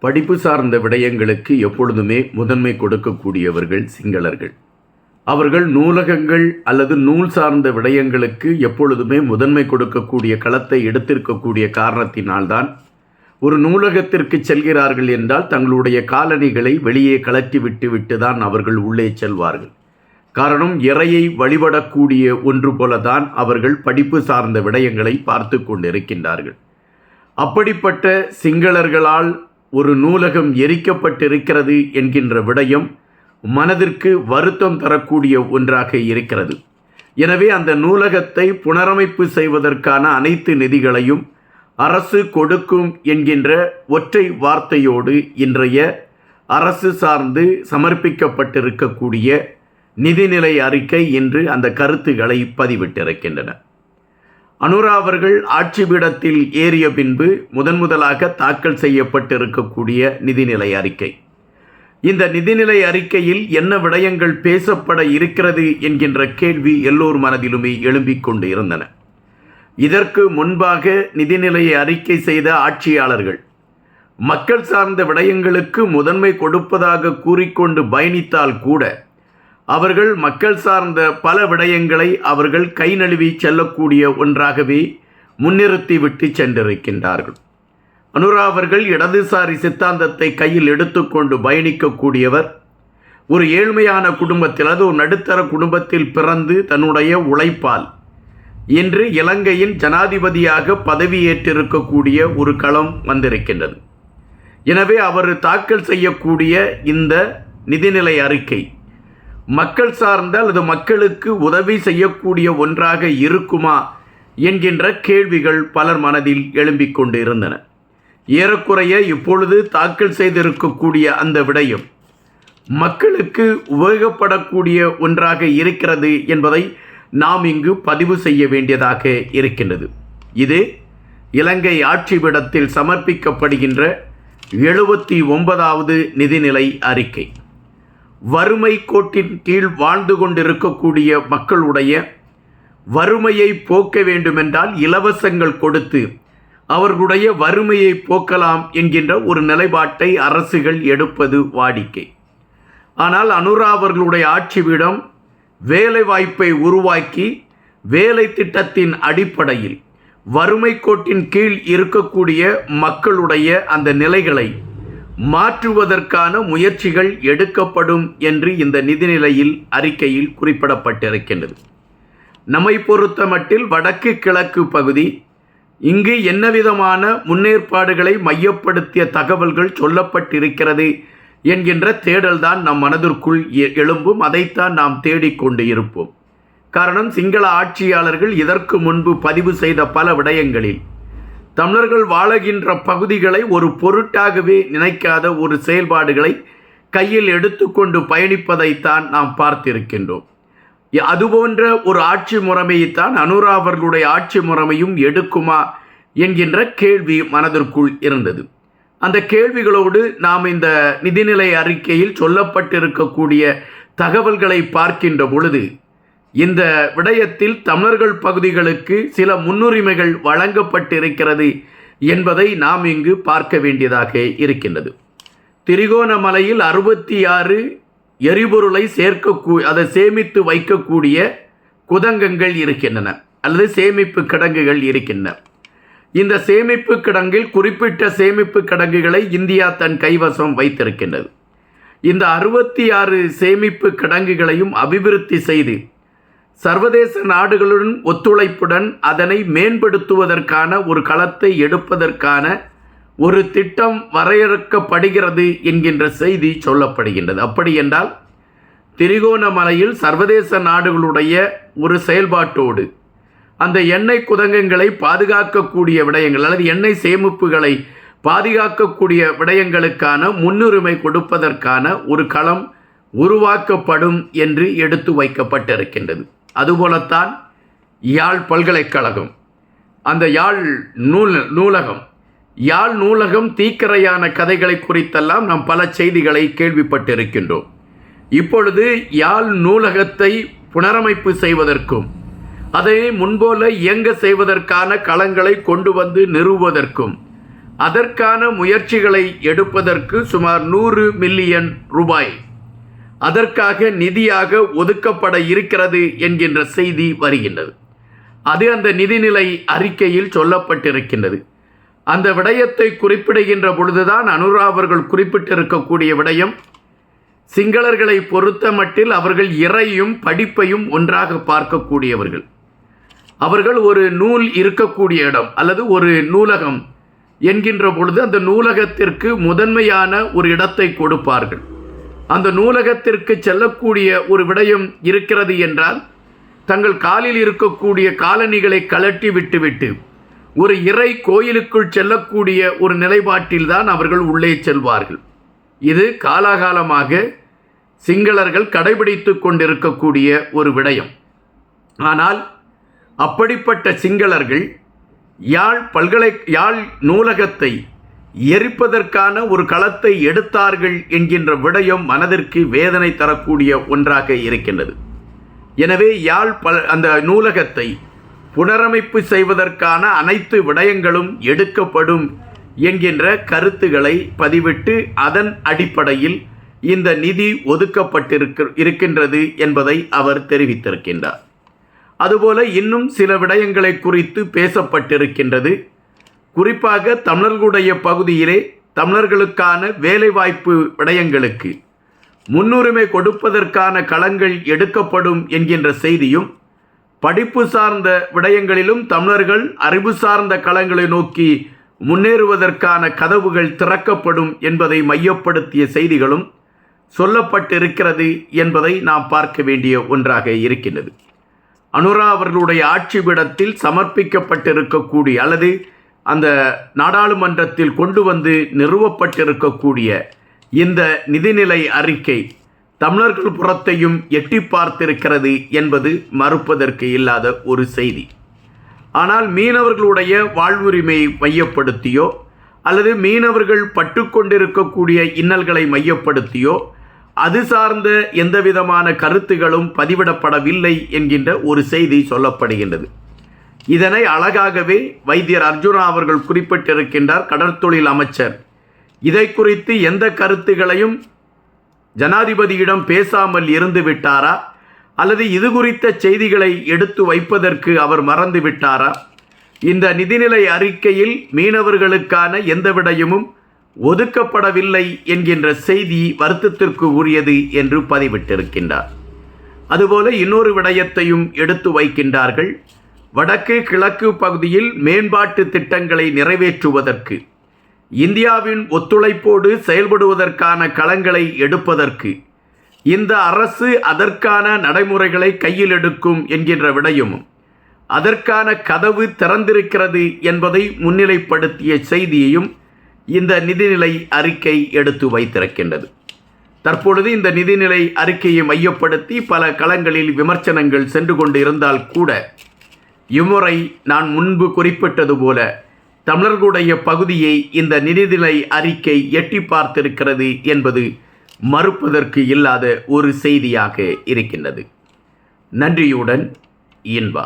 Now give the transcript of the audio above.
படிப்பு சார்ந்த விடயங்களுக்கு எப்பொழுதுமே முதன்மை கொடுக்கக்கூடியவர்கள் சிங்களர்கள். அவர்கள் நூலகங்கள் அல்லது நூல் சார்ந்த விடயங்களுக்கு எப்பொழுதுமே முதன்மை கொடுக்கக்கூடிய களத்தை எடுத்திருக்கக்கூடிய காரணத்தினால்தான் ஒரு நூலகத்திற்கு செல்கிறார்கள் என்றால் தங்களுடைய காலணிகளை வெளியே கலற்றி விட்டு தான் அவர்கள் உள்ளே செல்வார்கள். காரணம், இறையை வழிபடக்கூடிய ஒன்று போலதான் அவர்கள் படிப்பு சார்ந்த விடயங்களை பார்த்து கொண்டிருக்கின்றார்கள். அப்படிப்பட்ட சிங்களர்களால் ஒரு நூலகம் எரிக்கப்பட்டிருக்கிறது என்கின்ற விடயம் மனதிற்கு வருத்தம் தரக்கூடிய ஒன்றாக இருக்கிறது. எனவே அந்த நூலகத்தை புனரமைப்பு செய்வதற்கான அனைத்து நிதிகளையும் அரசு கொடுக்கும் என்கின்ற ஒற்றை வார்த்தையோடு இன்றைய அரசு சார்ந்து சமர்ப்பிக்கப்பட்டிருக்கக்கூடிய நிதிநிலை அறிக்கை இன்று அந்த கருத்துக்களை பதிவிட்டிருக்கின்றன. அனுரா அவர்கள் ஆட்சி பீடத்தில் ஏறிய பின்பு முதலாக தாக்கல் செய்யப்பட்டிருக்கக்கூடிய நிதிநிலை அறிக்கை. இந்த நிதிநிலை அறிக்கையில் என்ன விடயங்கள் பேசப்பட இருக்கிறது என்கின்ற கேள்வி எல்லோர் மனதிலுமே எழும்பிக் கொண்டு இருந்தன. இதற்கு முன்பாக நிதிநிலை அறிக்கை செய்த ஆட்சியாளர்கள் மக்கள் சார்ந்த விடயங்களுக்கு முதன்மை கொடுப்பதாக கூறிக்கொண்டு பயணித்தால் கூட அவர்கள் மக்கள் சார்ந்த பல விடயங்களை அவர்கள் கை நழுவி செல்லக்கூடிய ஒன்றாகவே முன்னிறுத்தி விட்டு சென்றிருக்கின்றார்கள். அனுரா அவர்கள் இடதுசாரி சித்தாந்தத்தை கையில் எடுத்துக்கொண்டு பயணிக்கக்கூடியவர். ஒரு ஏழ்மையான குடும்பத்தில், அது ஒரு நடுத்தர குடும்பத்தில் பிறந்து தன்னுடைய உழைப்பால் இன்று இலங்கையின் ஜனாதிபதியாக பதவியேற்றிருக்கக்கூடிய ஒரு களம் வந்திருக்கின்றது. எனவே அவர் தாக்கல் செய்யக்கூடிய இந்த நிதிநிலை அறிக்கை மக்கள் சார்ந்த அல்லது மக்களுக்கு உதவி செய்யக்கூடிய ஒன்றாக இருக்குமா என்கின்ற கேள்விகள் பலர் மனதில் எழும்பிக் கொண்டு இருந்தன. ஏறக்குறைய இப்பொழுது தாக்கல் செய்திருக்கக்கூடிய அந்த விடயம் மக்களுக்கு உபயோகப்படக்கூடிய ஒன்றாக இருக்கிறது என்பதை நாம் இங்கு பதிவு செய்ய வேண்டியதாக இருக்கின்றது. இது இலங்கை ஆட்சி பீடத்தில் சமர்ப்பிக்கப்படுகின்ற 79வது நிதிநிலை அறிக்கை. வறுமை கோட்டின் கீழ் வாழ்ந்து கொண்டிருக்கக்கூடிய மக்களுடைய வறுமையை போக்க வேண்டுமென்றால் இலவசங்கள் கொடுத்து அவர்களுடைய வறுமையை போக்கலாம் என்கின்ற ஒரு நிலைப்பாட்டை அரசுகள் எடுப்பது வாடிக்கை. ஆனால் அனுரா அவர்களுடைய ஆட்சி பீடம் வேலை வாய்ப்பை உருவாக்கி வேலை திட்டத்தின் அடிப்படையில் வறுமை கோட்டின் கீழ் இருக்கக்கூடிய மக்களுடைய அந்த நிலைகளை மாற்றுவதற்கான முயற்சிகள் எடுக்கப்படும் என்று இந்த நிதிநிலையில் அறிக்கையில் குறிப்பிடப்பட்டிருக்கின்றது. நம்மை பொறுத்த மட்டில் வடக்கு கிழக்கு பகுதி, இங்கு என்னவிதமான முன்னேற்பாடுகளை மையப்படுத்திய தகவல்கள் சொல்லப்பட்டிருக்கிறது என்கின்ற தேடல்தான் நம் மனதிற்குள் எழும்பும். அதைத்தான் நாம் தேடிக்கொண்டு இருப்போம். காரணம், சிங்கள ஆட்சியாளர்கள் இதற்கு முன்பு பதிவு செய்த பல விடயங்களில் தமிழர்கள் வாழுகின்ற பகுதிகளை ஒரு பொருட்டாகவே நினைக்காத ஒரு செயல்பாடுகளை கையில் எடுத்துக்கொண்டு பயணிப்பதைத்தான் நாம் பார்த்திருக்கின்றோம். அதுபோன்ற ஒரு ஆட்சி முறைமையைத்தான் அனுரா அவர்களுடைய ஆட்சி முறைமையும் எடுக்குமா என்கின்ற கேள்வி மனதிற்குள் இருந்தது. அந்த கேள்விகளோடு நாம் இந்த நிதிநிலை அறிக்கையில் சொல்லப்பட்டிருக்கக்கூடிய தகவல்களை பார்க்கின்ற பொழுது இந்த விடயத்தில் தமிழர்கள் பகுதிகளுக்கு சில முன்னுரிமைகள் வழங்கப்பட்டிருக்கிறது என்பதை நாம் இங்கு பார்க்க வேண்டியதாக இருக்கின்றது. திரிகோணமலையில் 66 எரிபொருளை அதை சேமித்து வைக்கக்கூடிய குதங்கங்கள் இருக்கின்றன அல்லது சேமிப்பு கிடங்குகள் இருக்கின்றன. இந்த சேமிப்பு கிடங்கில் குறிப்பிட்ட சேமிப்பு கிடங்குகளை இந்தியா தன் கைவசம் வைத்திருக்கின்றது. இந்த 66 சேமிப்பு கிடங்குகளையும் அபிவிருத்தி செய்து சர்வதேச நாடுகளுடன் ஒத்துழைப்புடன் அதனை மேம்படுத்துவதற்கான ஒரு களத்தை எடுப்பதற்கான ஒரு திட்டம் வரையறுக்கப்படுகிறது என்கின்ற செய்தி சொல்லப்படுகின்றது. அப்படி என்றால் திரிகோணமலையில் சர்வதேச நாடுகளுடைய ஒரு செயல்பாட்டோடு அந்த எண்ணெய் குதங்கங்களை பாதுகாக்கக்கூடிய விடயங்கள் அல்லது எண்ணெய் சேமிப்புகளை பாதுகாக்கக்கூடிய விடயங்களுக்கான முன்னுரிமை கொடுப்பதற்கான ஒரு களம் உருவாக்கப்படும் என்று எடுத்து வைக்கப்பட்டிருக்கின்றது. அதுபோலத்தான் யாழ் பல்கலைக்கழகம், அந்த யாழ் நூலகம் தீக்கரையான கதைகளை குறித்தெல்லாம் நாம் பல செய்திகளை கேள்விப்பட்டிருக்கின்றோம். இப்பொழுது யாழ் நூலகத்தை புனரமைப்பு செய்வதற்கும் அதை முன்போல இயங்க செய்வதற்கான களங்களை கொண்டு வந்து நிறுவுவதற்கும் அதற்கான முயற்சிகளை எடுப்பதற்கு சுமார் 100 மில்லியன் ரூபாய் அதற்காக நிதியாக ஒதுக்கப்பட இருக்கிறது என்கின்ற செய்தி வருகின்றது. அது அந்த நிதிநிலை அறிக்கையில் சொல்லப்பட்டிருக்கின்றது. அந்த விடயத்தை குறிப்பிடுகின்ற பொழுதுதான் அனுரா அவர்கள் குறிப்பிட்டிருக்கக்கூடிய விடயம், சிங்களர்களை பொறுத்த மட்டில் அவர்கள் இறையும் படிப்பையும் ஒன்றாக பார்க்கக்கூடியவர்கள். அவர்கள் ஒரு நூல் இருக்கக்கூடிய இடம் அல்லது ஒரு நூலகம் என்கின்ற பொழுது அந்த நூலகத்திற்கு முதன்மையான ஒரு இடத்தை கொடுப்பார்கள். அந்த நூலகத்திற்கு செல்லக்கூடிய ஒரு விடயம் இருக்கிறது என்றால் தங்கள் காலில் இருக்கக்கூடிய காலணிகளை கழட்டி விட்டுவிட்டு ஒரு இறை கோயிலுக்குள் செல்லக்கூடிய ஒரு நிலைப்பாட்டில்தான் அவர்கள் உள்ளே செல்வார்கள். இது காலாகாலமாக சிங்களர்கள் கடைபிடித்து கொண்டிருக்கக்கூடிய ஒரு விடயம். ஆனால் அப்படிப்பட்ட சிங்களர்கள் யாழ் நூலகத்தை எரிப்பதற்கான ஒரு களத்தை எடுத்தார்கள் என்கின்ற விடயம் மனதிற்கு வேதனை தரக்கூடிய ஒன்றாக இருக்கின்றது. எனவே அந்த நூலகத்தை புனரமைப்பு செய்வதற்கான அனைத்து விடயங்களும் எடுக்கப்படும் என்கின்ற கருத்துக்களை பதிவிட்டு அதன் அடிப்படையில் இந்த நிதி ஒதுக்கப்பட்டிருக்கின்றது என்பதை அவர் தெரிவித்திருக்கின்றார். அதுபோல இன்னும் சில விடயங்களை குறித்து பேசப்பட்டிருக்கின்றது. குறிப்பாக தமிழர்களுடைய பகுதியிலே தமிழர்களுக்கான வேலைவாய்ப்பு விடயங்களுக்கு முன்னுரிமை கொடுப்பதற்கான களங்கள் எடுக்கப்படும் என்கின்ற செய்தியும், படிப்பு சார்ந்த விடயங்களிலும் தமிழர்கள் அறிவு சார்ந்த களங்களை நோக்கி முன்னேறுவதற்கான கதவுகள் திறக்கப்படும் என்பதை மையப்படுத்திய செய்திகளும் சொல்லப்பட்டிருக்கிறது என்பதை நாம் பார்க்க வேண்டிய ஒன்றாக இருக்கின்றது. அனுரா அவர்களுடைய ஆட்சி பீடத்தில் சமர்ப்பிக்கப்பட்டிருக்கக்கூடிய அல்லது அந்த நாடாளுமன்றத்தில் கொண்டு வந்து நிறுவப்பட்டிருக்கக்கூடிய இந்த நிதிநிலை அறிக்கை தமிழர்கள் புறத்தையும் எட்டி பார்த்திருக்கிறது என்பது மறுப்பதற்கு இல்லாத ஒரு செய்தி. ஆனால் மீனவர்களுடைய வாழ்வுரிமையை மையப்படுத்தியோ அல்லது மீனவர்கள் பட்டுக்கொண்டிருக்கக்கூடிய இன்னல்களை மையப்படுத்தியோ அது சார்ந்த எந்தவிதமான கருத்துகளும் பதிவிடப்படவில்லை என்கின்ற ஒரு செய்தி சொல்லப்படுகின்றது. இதனை அழகாகவே வைத்தியர் அர்ஜுனா அவர்கள் குறிப்பிட்டிருக்கின்றார். கடற்தொழில் அமைச்சர் இதை குறித்து எந்த கருத்துகளையும் ஜனாதிபதியிடம் பேசாமல் இருந்து விட்டாரா அல்லது இது குறித்த செய்திகளை எடுத்து வைப்பதற்கு அவர் மறந்து விட்டாரா? இந்த நிதிநிலை அறிக்கையில் மீனவர்களுக்கான எந்த விடயமும் ஒதுக்கப்படவில்லை என்கின்ற செய்தி வருத்தத்திற்கு உரியது என்று பதிவிட்டிருக்கின்றார். அதுபோல இன்னொரு விடயத்தையும் எடுத்து வைக்கின்றார்கள். வடக்கு கிழக்கு பகுதியில் மேம்பாட்டு திட்டங்களை நிறைவேற்றுவதற்கு இந்தியாவின் ஒத்துழைப்போடு செயல்படுவதற்கான களங்களை எடுப்பதற்கு இந்த அரசு அதற்கான நடைமுறைகளை கையில் எடுக்கும் என்கின்ற விடயமும் அதற்கான கதவு திறந்திருக்கிறது என்பதை முன்னிலைப்படுத்திய செய்தியையும் இந்த நிதிநிலை அறிக்கை எடுத்து வைத்திருக்கின்றது. தற்பொழுது இந்த நிதிநிலை அறிக்கையை மையப்படுத்தி பல களங்களில் விமர்சனங்கள் சென்று கொண்டு இருந்தால் கூட இம்முறை நான் முன்பு குறிப்பிட்டது போல தமிழர்களுடைய பகுதியை இந்த நிதிநிலை அறிக்கை எட்டி பார்த்திருக்கிறது என்பது மறுப்பதற்கு இல்லாத ஒரு செய்தியாக இருக்கின்றது. நன்றியுடன் இன்பா.